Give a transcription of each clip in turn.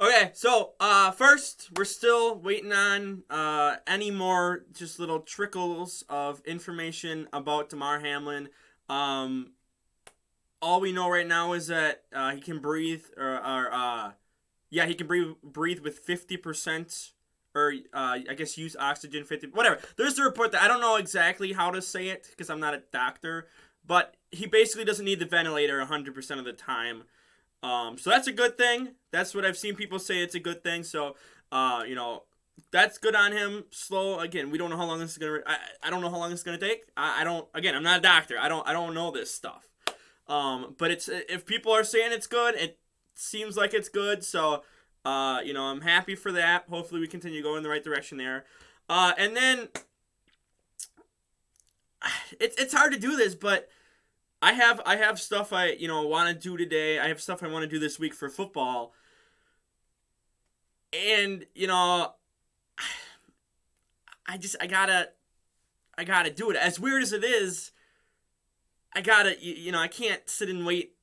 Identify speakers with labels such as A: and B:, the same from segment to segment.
A: Okay, so first we're still waiting on any more just little trickles of information about Damar Hamlin. Um, all we know right now is that he can breathe, yeah, he can breathe with 50%, or I guess use oxygen 50, whatever. There's the report that I don't know exactly how to say it because I'm not a doctor, but he basically doesn't need the ventilator 100% of the time. So that's a good thing. That's what I've seen people say. It's a good thing. So, you know, that's good on him. Slow. Again, we don't know how long this is gonna. I don't know how long it's gonna take. I don't. Again, I'm not a doctor. I don't know this stuff. But it's if people are saying it's good, it seems like it's good. So, you know, I'm happy for that. Hopefully, we continue going in the right direction there. And then it's hard to do this, but I have stuff I want to do today. I have stuff I want to do this week for football. And I gotta do it. As weird as it is, I can't sit and wait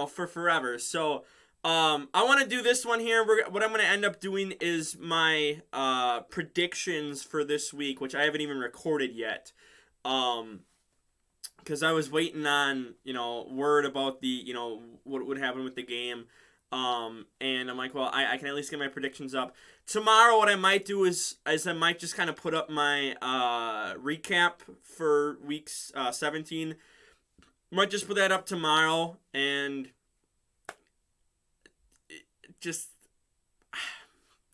A: for forever. So I want to do this one here. What I'm going to end up doing is my predictions for this week, which I haven't even recorded yet. Because I was waiting on, word about the, what would happen with the game. And I'm like, well, I can at least get my predictions up. Tomorrow, what I might do is I might just kind of put up my recap for weeks 17. Might just put that up tomorrow and just,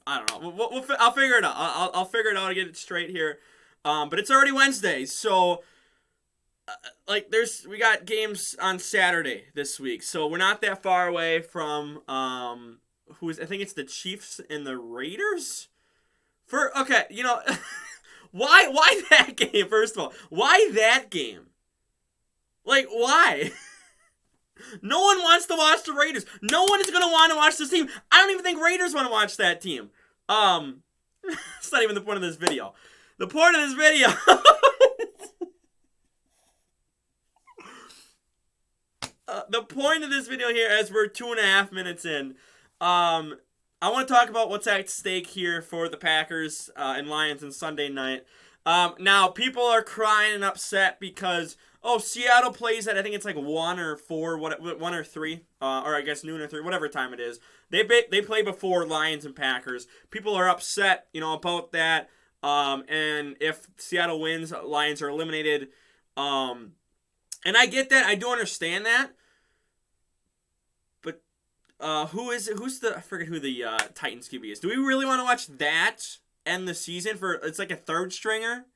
A: I don't know. I'll figure it out. I'll figure it out and get it straight here. But it's already Wednesday, so we got games on Saturday this week, so we're not that far away from I think it's the Chiefs and the Raiders. Why that game? First of all, why that game? Like, why? No one wants to watch the Raiders. No one is gonna want to watch this team. I don't even think Raiders want to watch that team. It's not even the point of this video. The point of this video. The point of this video here, as we're 2.5 minutes in, I want to talk about what's at stake here for the Packers and Lions on Sunday night. Now, people are crying and upset because, Seattle plays at, I think it's like 1 or 4, 1 or 3, or I guess noon or 3, whatever time it is. They play before Lions and Packers. People are upset, about that. And if Seattle wins, Lions are eliminated. And I get that. I do understand that. But who's I forget who the Titans QB is. Do we really want to watch that end the season for, it's like a third stringer?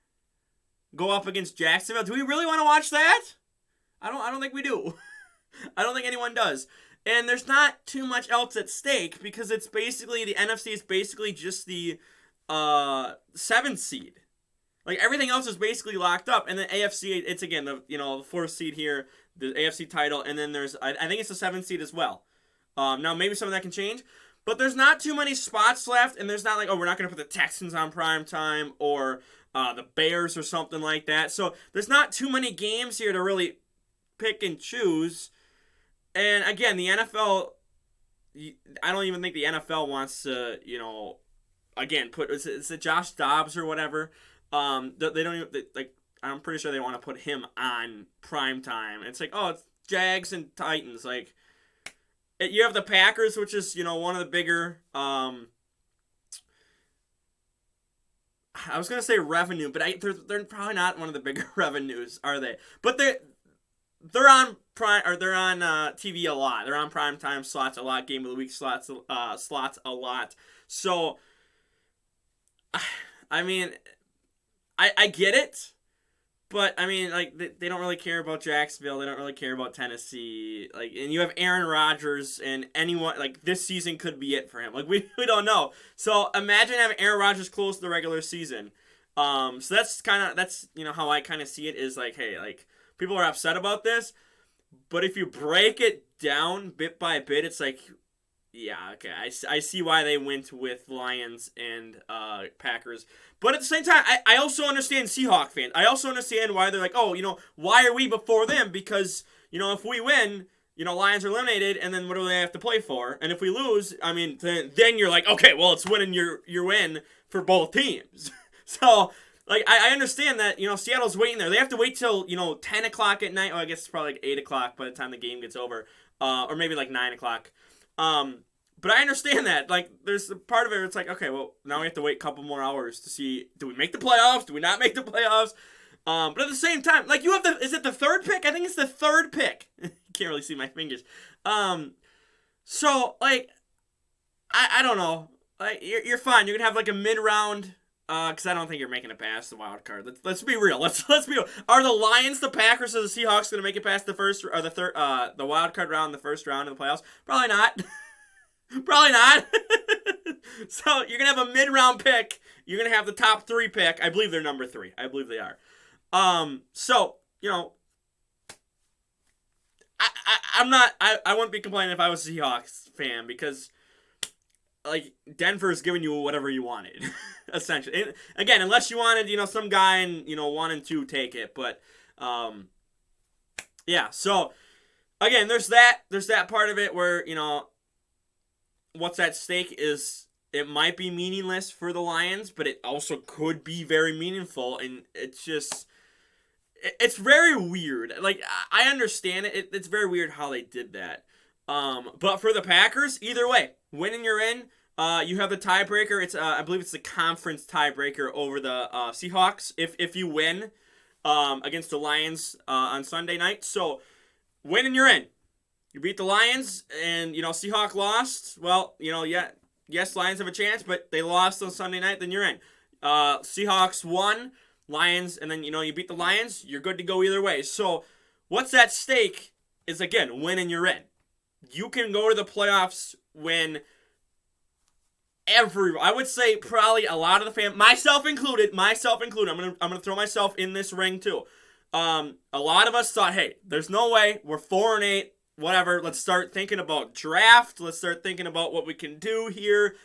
A: Go up against Jacksonville? Do we really want to watch that? I don't think we do. I don't think anyone does. And there's not too much else at stake because it's basically, the NFC is basically just the 7th seed. Like, everything else is basically locked up. And the AFC, it's again, the 4th seed here, the AFC title, and then there's, I think it's the 7th seed as well. Now, maybe some of that can change, but there's not too many spots left, and there's not like, we're not going to put the Texans on prime time, or the Bears or something like that. So, there's not too many games here to really pick and choose. And again, the NFL, I don't even think the NFL wants to, again, it's a Josh Dobbs or whatever. They don't even, I'm pretty sure they want to put him on prime time. It's like, it's Jags and Titans. Like, you have the Packers, which is, one of the bigger, I was going to say revenue, but they're probably not one of the bigger revenues, are they? But they're on TV a lot. They're on prime time slots a lot, game of the week slots a lot. So, I mean, I get it, but I mean, like, they don't really care about Jacksonville. They don't really care about Tennessee. Like, and you have Aaron Rodgers, and anyone, like, this season could be it for him. Like, we don't know. So imagine having Aaron Rodgers close the regular season. So that's how I kind of see it, is like, hey, like, people are upset about this, but if you break it down bit by bit, it's like, yeah, okay, I see why they went with Lions and Packers. But at the same time, I also understand Seahawk fans. I also understand why they're like, why are we before them? Because, if we win, Lions are eliminated, and then what do they have to play for? And if we lose, I mean, then you're like, okay, well, it's winning your win for both teams. So, like, I understand that, Seattle's waiting there. They have to wait till, 10 o'clock at night. Well, I guess it's probably like 8 o'clock by the time the game gets over. Or maybe like 9 o'clock. But I understand that. Like, there's a part of it where it's like, okay, well, now we have to wait a couple more hours to see, do we make the playoffs? Do we not make the playoffs? But at the same time, like, you have is it the third pick? I think it's the third pick. Can't really see my fingers. So, like, I don't know. Like, you're fine. You can have, like, a mid-round, because I don't think you're making it past the wild card. Let's be real. Let's be real. Are the Lions, the Packers, or the Seahawks going to make it past the first, or the wild card round, the first round of the playoffs? Probably not. Probably not. So, you're going to have a mid-round pick. You're going to have the top 3 pick. I believe they're number 3. I believe they are. So, I wouldn't be complaining if I was a Seahawks fan, because, like, Denver's giving you whatever you wanted, essentially. And again, unless you wanted, some guy in, 1 and 2 take it, but, yeah, so, again, there's that part of it where, what's at stake is, it might be meaningless for the Lions, but it also could be very meaningful, and it's very weird. Like, I understand it. It's very weird how they did that. But for the Packers, either way, winning you're in. You have the tiebreaker. It's I believe it's the conference tiebreaker over the Seahawks if you win against the Lions on Sunday night. So, winning you're in. You beat the Lions, and, Seahawks lost. Well, yes, Lions have a chance, but they lost on Sunday night, then you're in. Seahawks won, Lions, and then, you beat the Lions, you're good to go either way. So, what's at stake is, again, win and you're in. You can go to the playoffs when I would say probably a lot of the myself included, I'm gonna throw myself in this ring too. A lot of us thought, hey, there's no way, we're 4-8, whatever, let's start thinking about draft. Let's start thinking about what we can do here.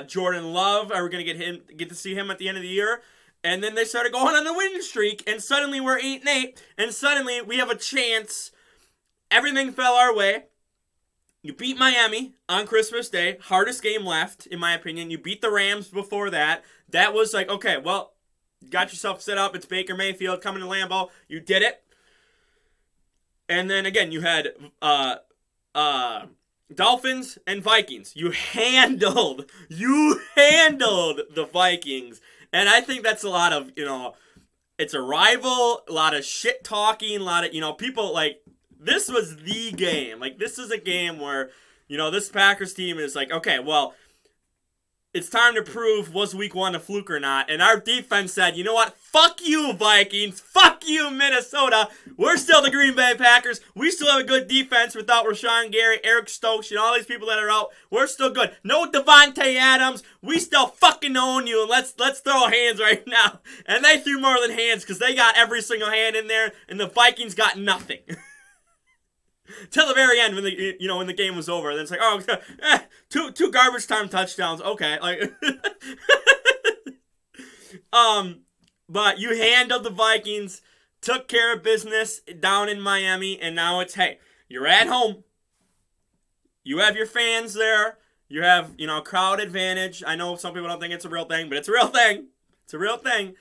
A: Jordan Love, are we going to get to see him at the end of the year? And then they started going on a winning streak, and suddenly we're 8-8, and suddenly we have a chance. Everything fell our way. You beat Miami on Christmas Day. Hardest game left, in my opinion. You beat the Rams before that. That was like, okay, well, you got yourself set up. It's Baker Mayfield coming to Lambeau. You did it. And then again, you had Dolphins and Vikings. You handled the Vikings. And I think that's a lot of, it's a rival, a lot of shit talking, a lot of, people like, this was the game. Like, this is a game where, this Packers team is like, okay, well, it's time to prove, was week 1 a fluke or not? And our defense said, you know what? Fuck you, Vikings. Fuck you, Minnesota. We're still the Green Bay Packers. We still have a good defense without Rashawn Gary, Eric Stokes, all these people that are out. We're still good. No Devontae Adams. We still fucking own you. And let's throw hands right now. And they threw more than hands because they got every single hand in there, and the Vikings got nothing. Till the very end, when the game was over, then it's like, oh, two garbage time touchdowns. Okay, like, but you handled the Vikings, took care of business down in Miami, and now it's, hey, you're at home. You have your fans there. You have, crowd advantage. I know some people don't think it's a real thing, but it's a real thing. It's a real thing.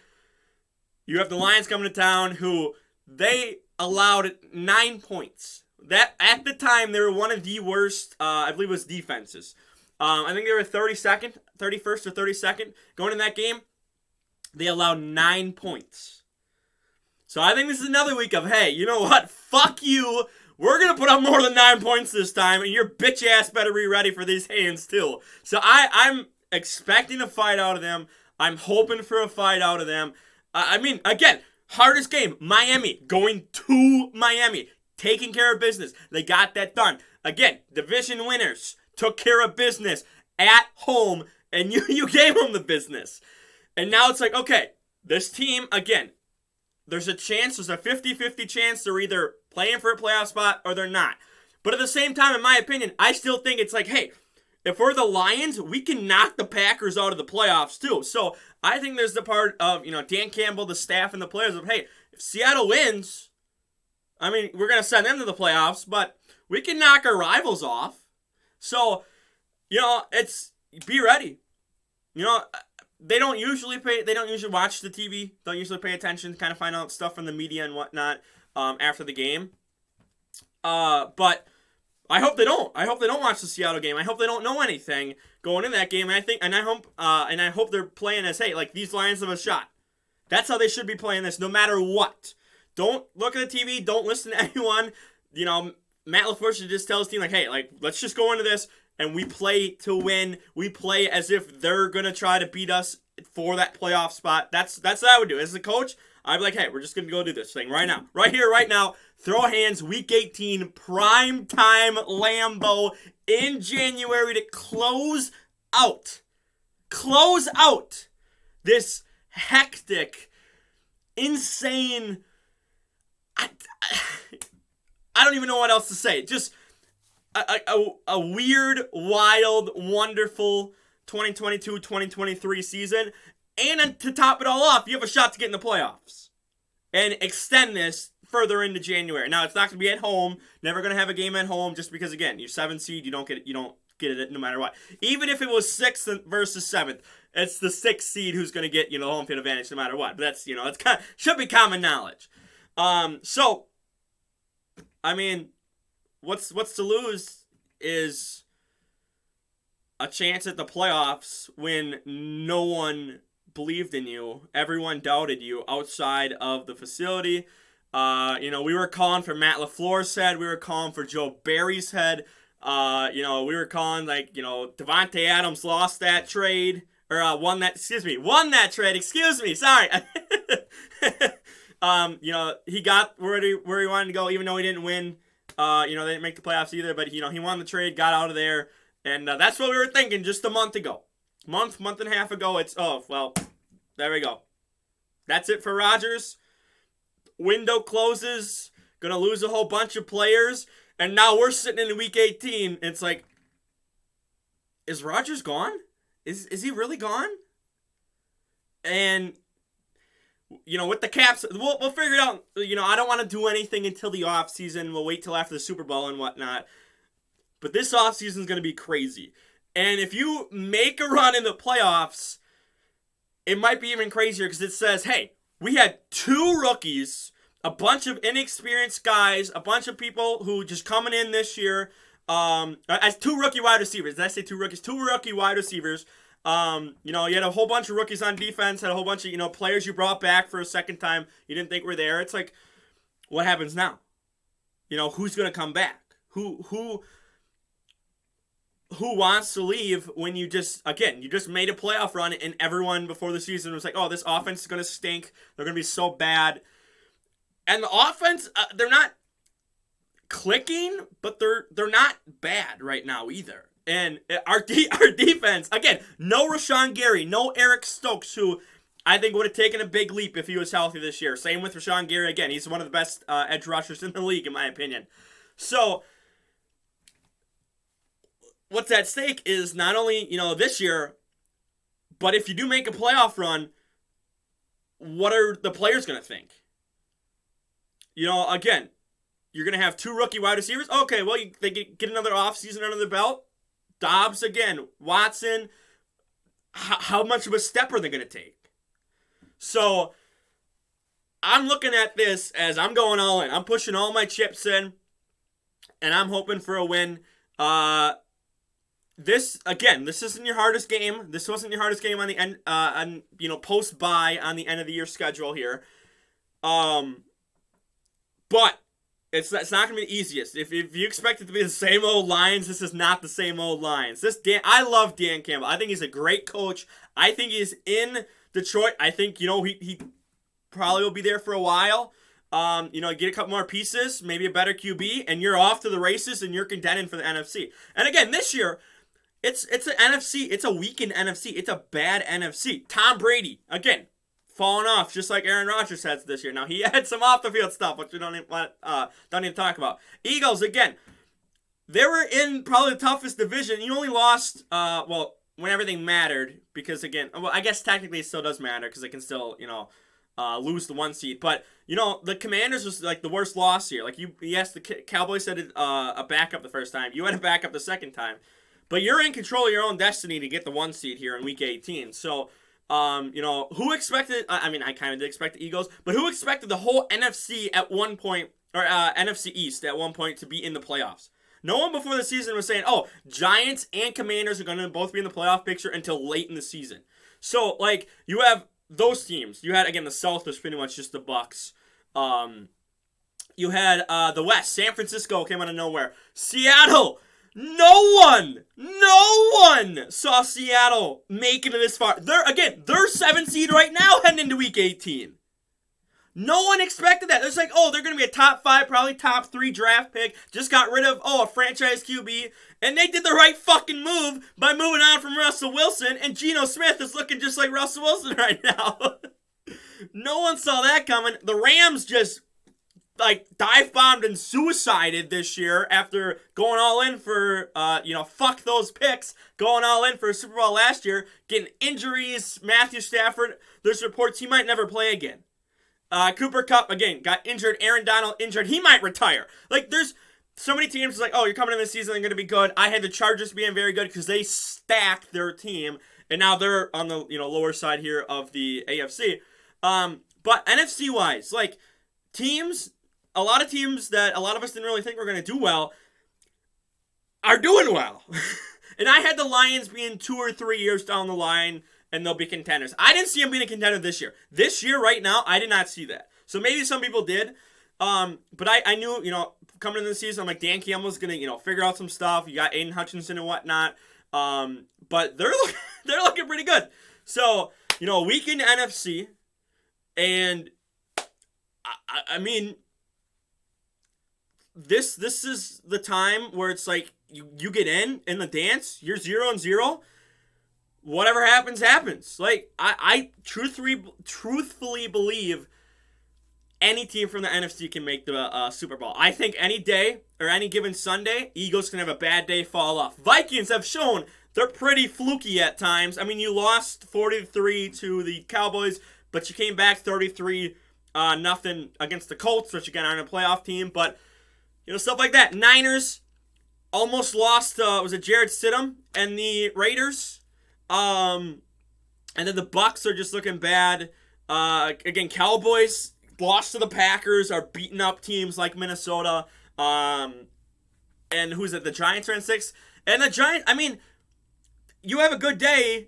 A: You have the Lions coming to town, who they allowed 9 points. That, at the time, they were one of the worst, I believe it was defenses. I think they were 31st or 32nd going in that game. They allowed 9 points. So I think this is another week of, hey, you know what? Fuck you. We're going to put up more than 9 points this time, and your bitch ass better be ready for these hands too. So I'm expecting a fight out of them. I'm hoping for a fight out of them. I mean, again, hardest game, Miami, going to Miami. Taking care of business. They got that done. Again, division winners took care of business at home, and you gave them the business. And now it's like, okay, this team, again, there's a 50-50 chance they're either playing for a playoff spot or they're not. But at the same time, in my opinion, I still think it's like, hey, if we're the Lions, we can knock the Packers out of the playoffs too. So I think there's the part of, Dan Campbell, the staff, and the players of, hey, if Seattle wins, I mean, we're going to send them to the playoffs, but We can knock our rivals off. So, be ready. They don't usually watch the TV, don't usually pay attention, kind of find out stuff from the media and whatnot after the game. But I hope they don't. I hope they don't watch the Seattle game. I hope they don't know anything going into that game. And I hope they're playing as, hey, like, these Lions have a shot. That's how they should be playing this, no matter what. Don't look at the TV. Don't listen to anyone. Matt LaFleur should just tell his team, like, hey, like, let's just go into this and we play to win. We play as if they're gonna try to beat us for that playoff spot. That's what I would do as a coach. I'd be like, hey, we're just gonna go do this thing right now, right here, right now. Throw hands, Week 18, prime time Lambeau in January to close out this hectic, insane. I don't even know what else to say. Just a weird, wild, wonderful 2022-2023 season. And to top it all off, you have a shot to get in the playoffs. And extend this further into January. Now, it's not going to be at home. Never going to have a game at home just because, again, you're 7th seed. You don't get it no matter what. Even if it was 6th versus 7th, it's the 6th seed who's going to get, the home field advantage no matter what. But that's, it's should be common knowledge. So, I mean, what's to lose is a chance at the playoffs when no one believed in you. Everyone doubted you outside of the facility. We were calling for Matt LaFleur's head. We were calling for Joe Barry's head. We were calling, Davante Adams lost that trade. Or won that trade. Excuse me. Sorry. He got where he wanted to go, even though he didn't win. They didn't make the playoffs either, but, he won the trade, got out of there. And that's what we were thinking just a month ago. Month and a half ago. There we go. That's it for Rodgers. Window closes. Gonna lose a whole bunch of players. And now we're sitting in Week 18. It's like, is Rodgers gone? Is he really gone? And, with the Caps, we'll figure it out. I don't want to do anything until the offseason. We'll wait till after the Super Bowl and whatnot. But this offseason is going to be crazy. And if you make a run in the playoffs, it might be even crazier because it says, hey, we had 2 rookies, a bunch of inexperienced guys, a bunch of people who just coming in this year, as 2 rookie wide receivers. Did I say 2 rookies? 2 rookie wide receivers. You had a whole bunch of rookies on defense, had a whole bunch of, players you brought back for a second time you didn't think were there. It's like, what happens now? Who's going to come back? Who wants to leave when you just made a playoff run and everyone before the season was like, oh, this offense is going to stink. They're going to be so bad. And the offense, they're not clicking, but they're not bad right now either. And our defense, again, no Rashawn Gary, no Eric Stokes, who I think would have taken a big leap if he was healthy this year. Same with Rashawn Gary. Again, he's one of the best edge rushers in the league, in my opinion. So, what's at stake is not only, this year, but if you do make a playoff run, what are the players going to think? Again, you're going to have 2 rookie wide receivers. Okay, well, they get another offseason under the belt. Dobbs again, Watson. How much of a step are they going to take? So, I'm looking at this as I'm going all in. I'm pushing all my chips in, and I'm hoping for a win. This isn't your hardest game. This wasn't your hardest game on the end, post-bye on the end of the year schedule here. But it's not going to be the easiest. If you expect it to be the same old Lions, this is not the same old Lions. I love Dan Campbell. I think he's a great coach. I think he's in Detroit. I think, he probably will be there for a while. Get a couple more pieces, maybe a better QB, and you're off to the races and you're contending for the NFC. And again, this year, it's an NFC. It's a weakened NFC. It's a bad NFC. Tom Brady, again, falling off just like Aaron Rodgers has this year. Now, he had some off-the-field stuff, which we don't even talk about. Eagles, again, they were in probably the toughest division. You only lost, when everything mattered, because, again, well, I guess technically it still does matter because it can still, lose the 1 seed. But the Commanders was like the worst loss here. Like yes, the Cowboys had a backup the first time. You had a backup the second time, but you're in control of your own destiny to get the 1 seed here in Week 18. So. Who expected? I mean, I kind of did expect the Eagles, but who expected the whole NFC at one point, or NFC East at one point, to be in the playoffs? No one before the season was saying, "Oh, Giants and Commanders are going to both be in the playoff picture" until late in the season. So, like, you have those teams. You had again the South was pretty much just the Bucks. You had the West. San Francisco came out of nowhere. Seattle. No one saw Seattle make it this far. They're 7th seed right now heading into Week 18. No one expected that. It's like, oh, they're going to be a top 5, probably top 3 draft pick. Just got rid of, a franchise QB. And they did the right fucking move by moving on from Russell Wilson. And Geno Smith is looking just like Russell Wilson right now. No one saw that coming. The Rams just dive bombed and suicided this year after going all in for fuck those picks, going all in for a Super Bowl last year, getting injuries. Matthew Stafford, there's reports he might never play again. Cooper Kupp again got injured. Aaron Donald injured. He might retire. Like, there's so many teams like, oh, you're coming in this season, they're going to be good. I had the Chargers being very good because they stacked their team, and now they're on the lower side here of the AFC. But NFC wise, like teams. A lot of teams that a lot of us didn't really think were going to do well are doing well. And I had the Lions being 2 or 3 years down the line, and they'll be contenders. I didn't see them being a contender this year. This year, right now, I did not see that. So maybe some people did. But I knew, coming into the season, I'm like, Dan Campbell's going to, figure out some stuff. You got Aiden Hutchinson and whatnot. But they're looking pretty good. So, week in NFC, and I mean... This is the time where it's like you get in the dance. You're 0-0. Whatever happens. Like I truthfully believe any team from the NFC can make the Super Bowl. I think any day or any given Sunday, Eagles can have a bad day, fall off. Vikings have shown they're pretty fluky at times. I mean, you lost 40-3 to the Cowboys, but you came back 33-0 against the Colts, which again aren't a playoff team, but. Stuff like that. Niners almost lost, was it Jarrett Stidham and the Raiders? And then the Bucks are just looking bad. Again, Cowboys lost to the Packers, are beating up teams like Minnesota. And who's it? The Giants are in 6th. And the Giants, I mean, you have a good day,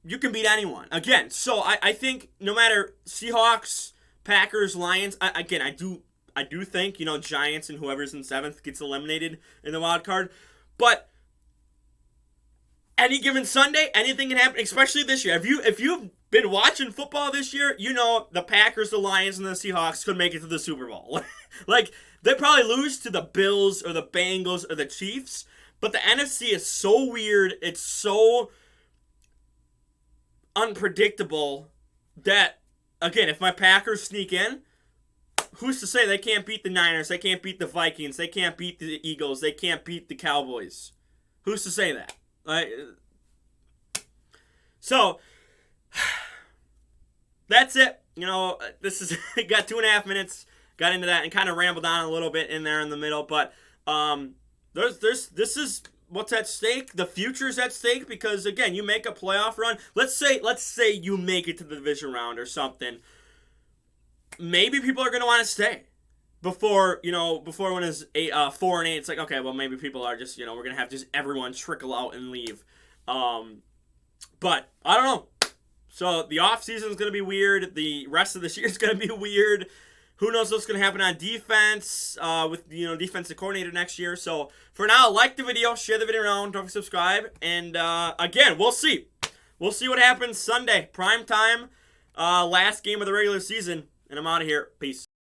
A: you can beat anyone. Again, so I think no matter Seahawks, Packers, Lions, I do think, Giants and whoever's in 7th gets eliminated in the wild card. But any given Sunday, anything can happen, especially this year. If you've been watching football this year, the Packers, the Lions, and the Seahawks could make it to the Super Bowl. Like, they probably lose to the Bills or the Bengals or the Chiefs. But the NFC is so weird. It's so unpredictable that, again, if my Packers sneak in, who's to say they can't beat the Niners? They can't beat the Vikings. They can't beat the Eagles. They can't beat the Cowboys. Who's to say that? So, that's it. This is got 2.5 minutes. Got into that and kind of rambled on a little bit in there in the middle. But this is what's at stake. The future's at stake because, again, you make a playoff run. Let's say you make it to the division round or something. Maybe people are going to want to stay before when it's 4-8, it's like, okay, well, maybe people are just, we're going to have just everyone trickle out and leave. But I don't know. So the off season is going to be weird. The rest of this year is going to be weird. Who knows what's going to happen on defense with, defensive coordinator next year. So for now, like the video, share the video around, don't forget to subscribe. And again, we'll see. We'll see what happens Sunday. Prime time, last game of the regular season. And I'm out of here. Peace.